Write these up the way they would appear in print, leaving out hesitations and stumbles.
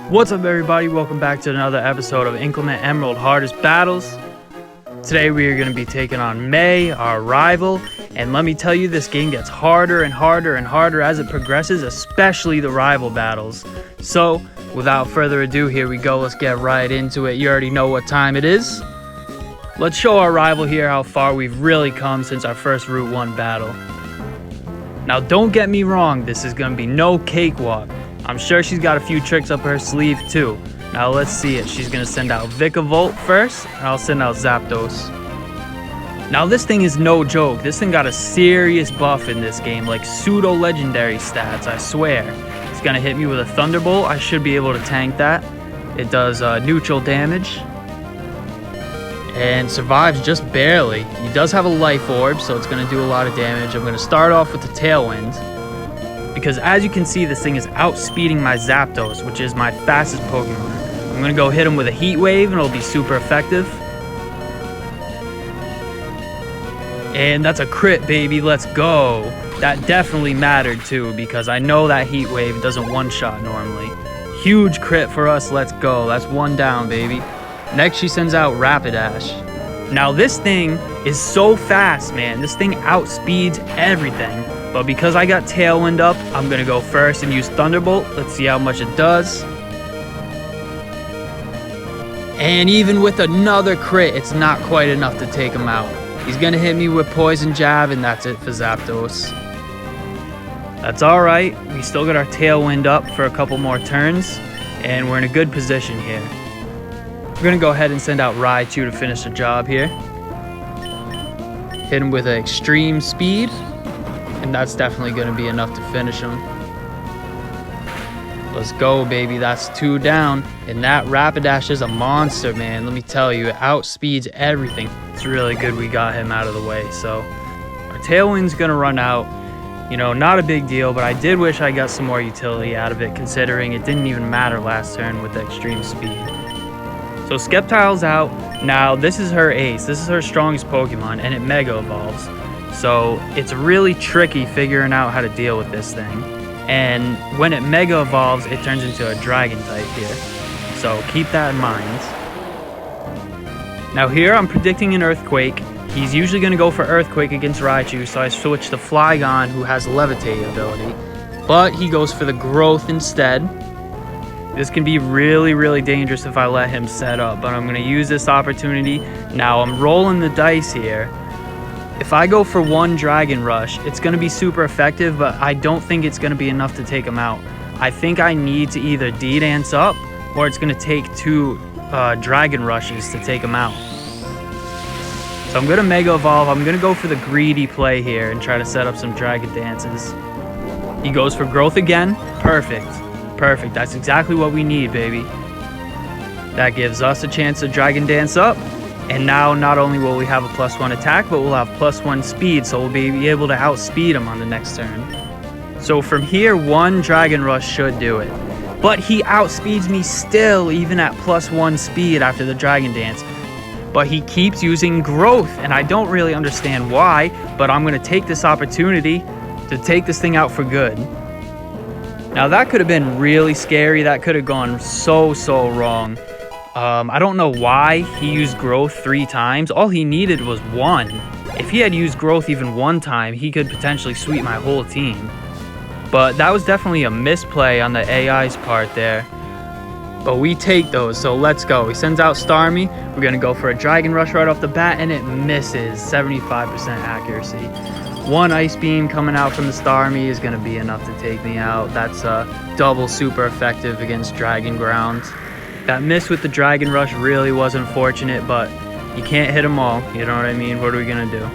What's up, everybody? Welcome back to another episode of Inclement Emerald Hardest Battles. Today we are going to be taking on May, our rival, and let me tell you, this game gets harder and harder and harder as it progresses, especially the rival battles. So, without further ado, here we go. Let's get right into it. You already know what time it is. Let's show our rival here how far we've really come since our first Route 1 battle. Now, don't get me wrong, this is going to be no cakewalk. I'm sure she's got a few tricks up her sleeve too. Now let's see it. She's gonna send out Vikavolt first, and I'll send out Zapdos. Now this thing is no joke. This thing got a serious buff in this game, like pseudo-legendary stats, I swear. It's gonna hit me with a Thunderbolt. I should be able to tank that. It does neutral damage. And survives just barely. He does have a Life Orb, so it's gonna do a lot of damage. I'm gonna start off with the Tailwind, because as you can see, this thing is outspeeding my Zapdos, which is my fastest Pokemon. I'm going to go hit him with a Heat Wave, and it'll be super effective. And that's a crit, baby. Let's go. That definitely mattered, too, because I know that Heat Wave doesn't one-shot normally. Huge crit for us. Let's go. That's one down, baby. Next, she sends out Rapidash. Now, this thing is so fast, man. This thing outspeeds everything. But because I got Tailwind up, I'm going to go first and use Thunderbolt. Let's see how much it does. And even with another crit, it's not quite enough to take him out. He's going to hit me with Poison Jab, and that's it for Zapdos. That's alright. We still got our Tailwind up for a couple more turns, and we're in a good position here. We're going to go ahead and send out Raichu to finish the job here. Hit him with an Extreme Speed. And that's definitely going to be enough to finish him. Let's go, baby. That's 2 down. And that Rapidash is a monster, man. Let me tell you, it outspeeds everything. It's really good we got him out of the way. So our Tailwind's going to run out. You know, not a big deal, but I did wish I got some more utility out of it, considering it didn't even matter last turn with the Extreme Speed. So Sceptile's out. Now, this is her ace. This is her strongest Pokemon, and it Mega Evolves. So it's really tricky figuring out how to deal with this thing. And when it Mega Evolves, it turns into a Dragon type here. So keep that in mind. Now here I'm predicting an Earthquake. He's usually going to go for Earthquake against Raichu, so I switch to Flygon, who has Levitate ability. But he goes for the Growth instead. This can be really, really dangerous if I let him set up, but I'm going to use this opportunity. Now I'm rolling the dice here. If I go for one Dragon Rush, it's going to be super effective, but I don't think it's going to be enough to take him out. I think I need to either D-Dance up, or it's going to take 2 Dragon Rushes to take him out. So I'm going to Mega Evolve. I'm going to go for the greedy play here and try to set up some Dragon Dances. He goes for Growth again. Perfect. Perfect. That's exactly what we need, baby. That gives us a chance to Dragon Dance up. And now, not only will we have a +1 attack, but we'll have +1 speed, so we'll be able to outspeed him on the next turn. So from here, 1 Dragon Rush should do it. But he outspeeds me still, even at +1 speed after the Dragon Dance. But he keeps using Growth, and I don't really understand why, but I'm going to take this opportunity to take this thing out for good. Now, that could have been really scary. That could have gone so wrong. I don't know why he used Growth 3 times. All he needed was 1. If he had used Growth even 1 time, he could potentially sweep my whole team. But that was definitely a misplay on the AI's part there. But we take those, so let's go. He sends out Starmie. We're going to go for a Dragon Rush right off the bat, and it misses. 75% accuracy. 1 Ice Beam coming out from the Starmie is going to be enough to take me out. That's double super effective against Dragon Ground. That miss with the Dragon Rush really was unfortunate, but you can't hit them all. You know what I mean? What are we going to do?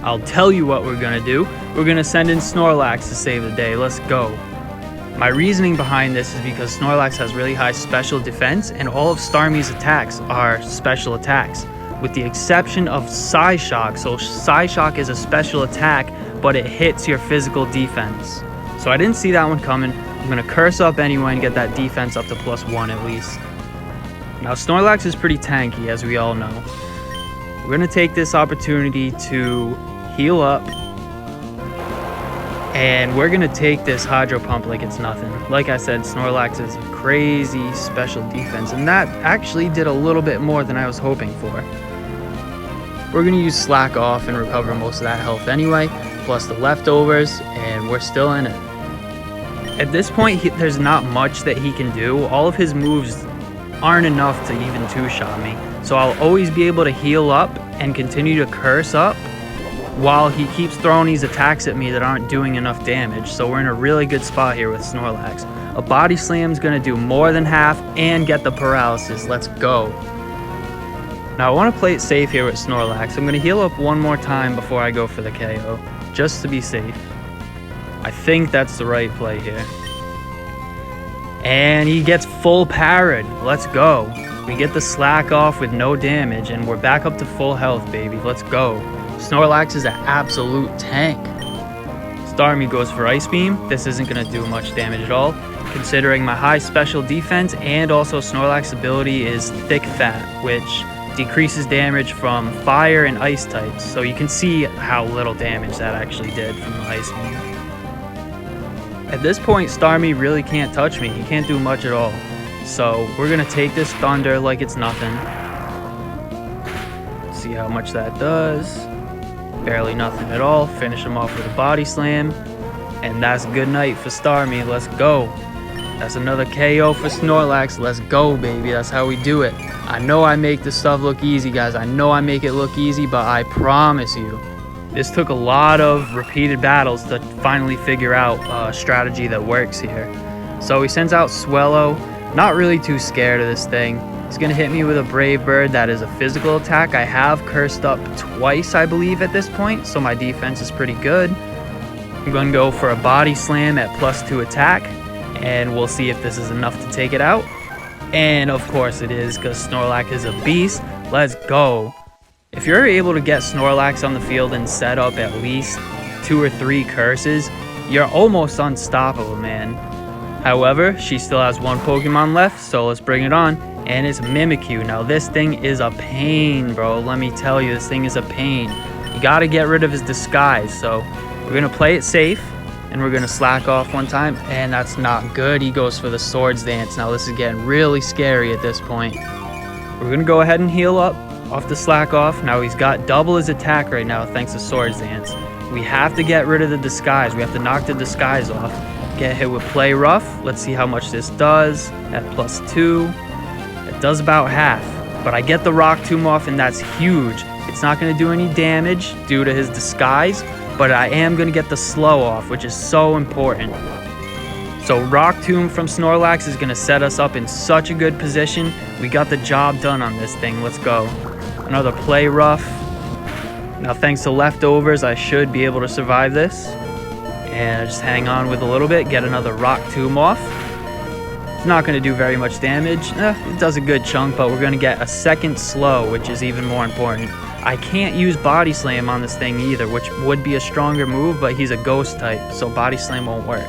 I'll tell you what we're going to do. We're going to send in Snorlax to save the day. Let's go. My reasoning behind this is because Snorlax has really high special defense, and all of Starmie's attacks are special attacks, with the exception of Psyshock. So Psyshock is a special attack, but it hits your physical defense. So I didn't see that one coming. I'm going to curse up anyway and get that defense up to +1 at least. Now, Snorlax is pretty tanky, as we all know. We're going to take this opportunity to heal up And we're going to take this Hydro Pump like it's nothing. Like I said, Snorlax is a crazy special defense, and that actually did a little bit more than I was hoping for. We're going to use Slack Off and recover most of that health anyway, plus the leftovers, and we're still in it. At this point, there's not much that he can do. All of his moves aren't enough to even two-shot me. So I'll always be able to heal up and continue to curse up while he keeps throwing these attacks at me that aren't doing enough damage. So we're in a really good spot here with Snorlax. A Body Slam's gonna do more than half and get the paralysis. Let's go. Now I want to play it safe here with Snorlax. I'm gonna heal up one more time before I go for the KO, just to be safe. I think that's the right play here. And he gets full parried. Let's go. We get the Slack Off with no damage, and we're back up to full health, baby. Let's go. Snorlax is an absolute tank. Starmie goes for Ice Beam. This isn't going to do much damage at all, considering my high special defense, and also Snorlax's ability is Thick Fat, which decreases damage from fire and ice types. So you can see how little damage that actually did from the Ice Beam. At this point, Starmie really can't touch me. He can't do much at all. So we're going to take this Thunder like it's nothing. See how much that does. Barely nothing at all. Finish him off with a Body Slam. And that's good night for Starmie. Let's go. That's another KO for Snorlax. Let's go, baby. That's how we do it. I know I make this stuff look easy, guys. I know I make it look easy, but I promise you, this took a lot of repeated battles to finally figure out a strategy that works here. So he sends out Swellow. Not really too scared of this thing. He's going to hit me with a Brave Bird. That is a physical attack. I have cursed up twice, I believe, at this point, so my defense is pretty good. I'm going to go for a Body Slam at +2 attack, and we'll see if this is enough to take it out. And of course it is, because Snorlax is a beast. Let's go. If you're able to get Snorlax on the field and set up at least 2 or 3 curses, you're almost unstoppable, man. However, she still has one Pokemon left, so let's bring it on. And it's Mimikyu. Now this thing is a pain, bro. Let me tell you, this thing is a pain. You gotta get rid of his disguise. So we're gonna play it safe, and we're gonna Slack Off one time, and that's not good. He goes for the Swords Dance. Now this is getting really scary at this point. We're gonna go ahead and heal up off the Slack Off. Now he's got double his attack right now thanks to Swords Dance. We have to get rid of the disguise. We have to knock the disguise off. Get hit with Play Rough. Let's see how much this does at +2. It does about half, but I get the Rock Tomb off, and that's huge. It's not going to do any damage due to his disguise, but I am going to get the Slow off, which is so important. So Rock Tomb from Snorlax is going to set us up in such a good position. We got the job done on this thing. Let's go. Another Play Rough. Now thanks to leftovers, I should be able to survive this. And just hang on with a little bit, get another Rock Tomb off. It's not going to do very much damage. It does a good chunk, but we're going to get a second Slow, which is even more important. I can't use Body Slam on this thing either, which would be a stronger move, but he's a Ghost type, so Body Slam won't work.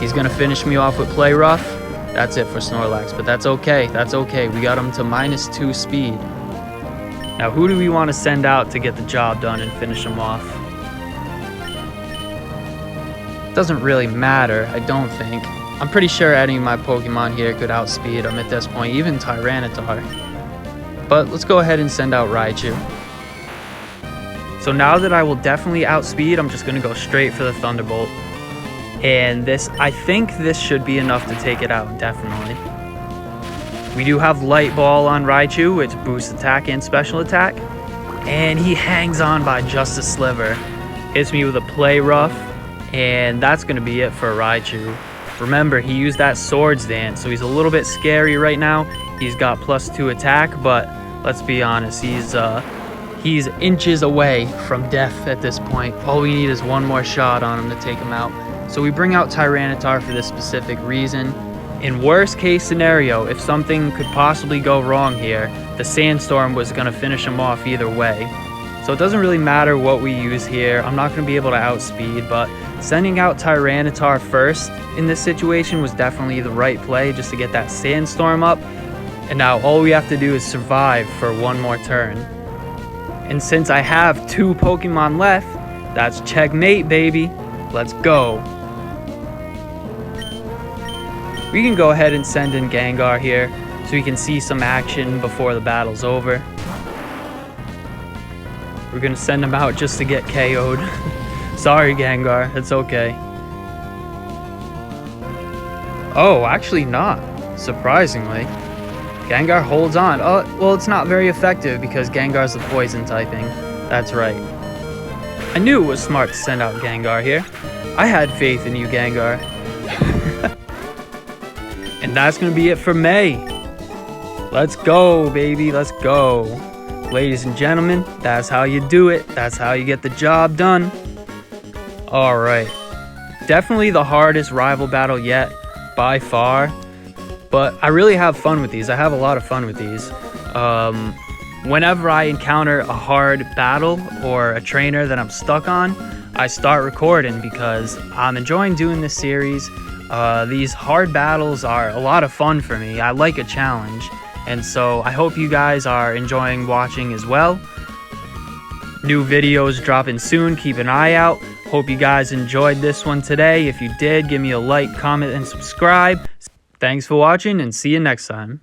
He's going to finish me off with Play Rough. That's it for Snorlax, but that's okay. That's okay. We got him to -2 speed. Now, who do we want to send out to get the job done and finish him off? Doesn't really matter, I don't think. I'm pretty sure any of my Pokemon here could outspeed him at this point, even Tyranitar. But let's go ahead and send out Raichu. So now that I will definitely outspeed, I'm just going to go straight for the Thunderbolt. And this, I think this should be enough to take it out, definitely. We do have Light Ball on Raichu, which boosts attack and special attack. And he hangs on by just a sliver. Hits me with a Play Rough. And that's going to be it for Raichu. Remember, he used that Swords Dance, so he's a little bit scary right now. He's got +2 attack, but let's be honest, he's inches away from death at this point. All we need is one more shot on him to take him out. So we bring out Tyranitar for this specific reason. In worst case scenario, if something could possibly go wrong here, the Sandstorm was going to finish him off either way. So it doesn't really matter what we use here. I'm not going to be able to outspeed, but sending out Tyranitar first in this situation was definitely the right play, just to get that Sandstorm up. And now all we have to do is survive for one more turn. And since I have 2 Pokemon left, that's checkmate, baby. Let's go. We can go ahead and send in Gengar here so we can see some action before the battle's over. We're gonna send him out just to get KO'd. Sorry, Gengar, it's okay. Oh, actually not, surprisingly. Gengar holds on. Oh, well, it's not very effective because Gengar's the poison typing. That's right. I knew it was smart to send out Gengar here. I had faith in you, Gengar. And that's gonna be it for May. Let's go, baby, let's go. Ladies and gentlemen, that's how you do it. That's how you get the job done. All right. Definitely the hardest rival battle yet, by far. But I really have fun with these. I have a lot of fun with these. Whenever I encounter a hard battle or a trainer that I'm stuck on, I start recording because I'm enjoying doing this series. These hard battles are a lot of fun for me. I like a challenge. And so I hope you guys are enjoying watching as well. New videos dropping soon. Keep an eye out. Hope you guys enjoyed this one today. If you did, give me a like, comment, and subscribe. Thanks for watching, and see you next time.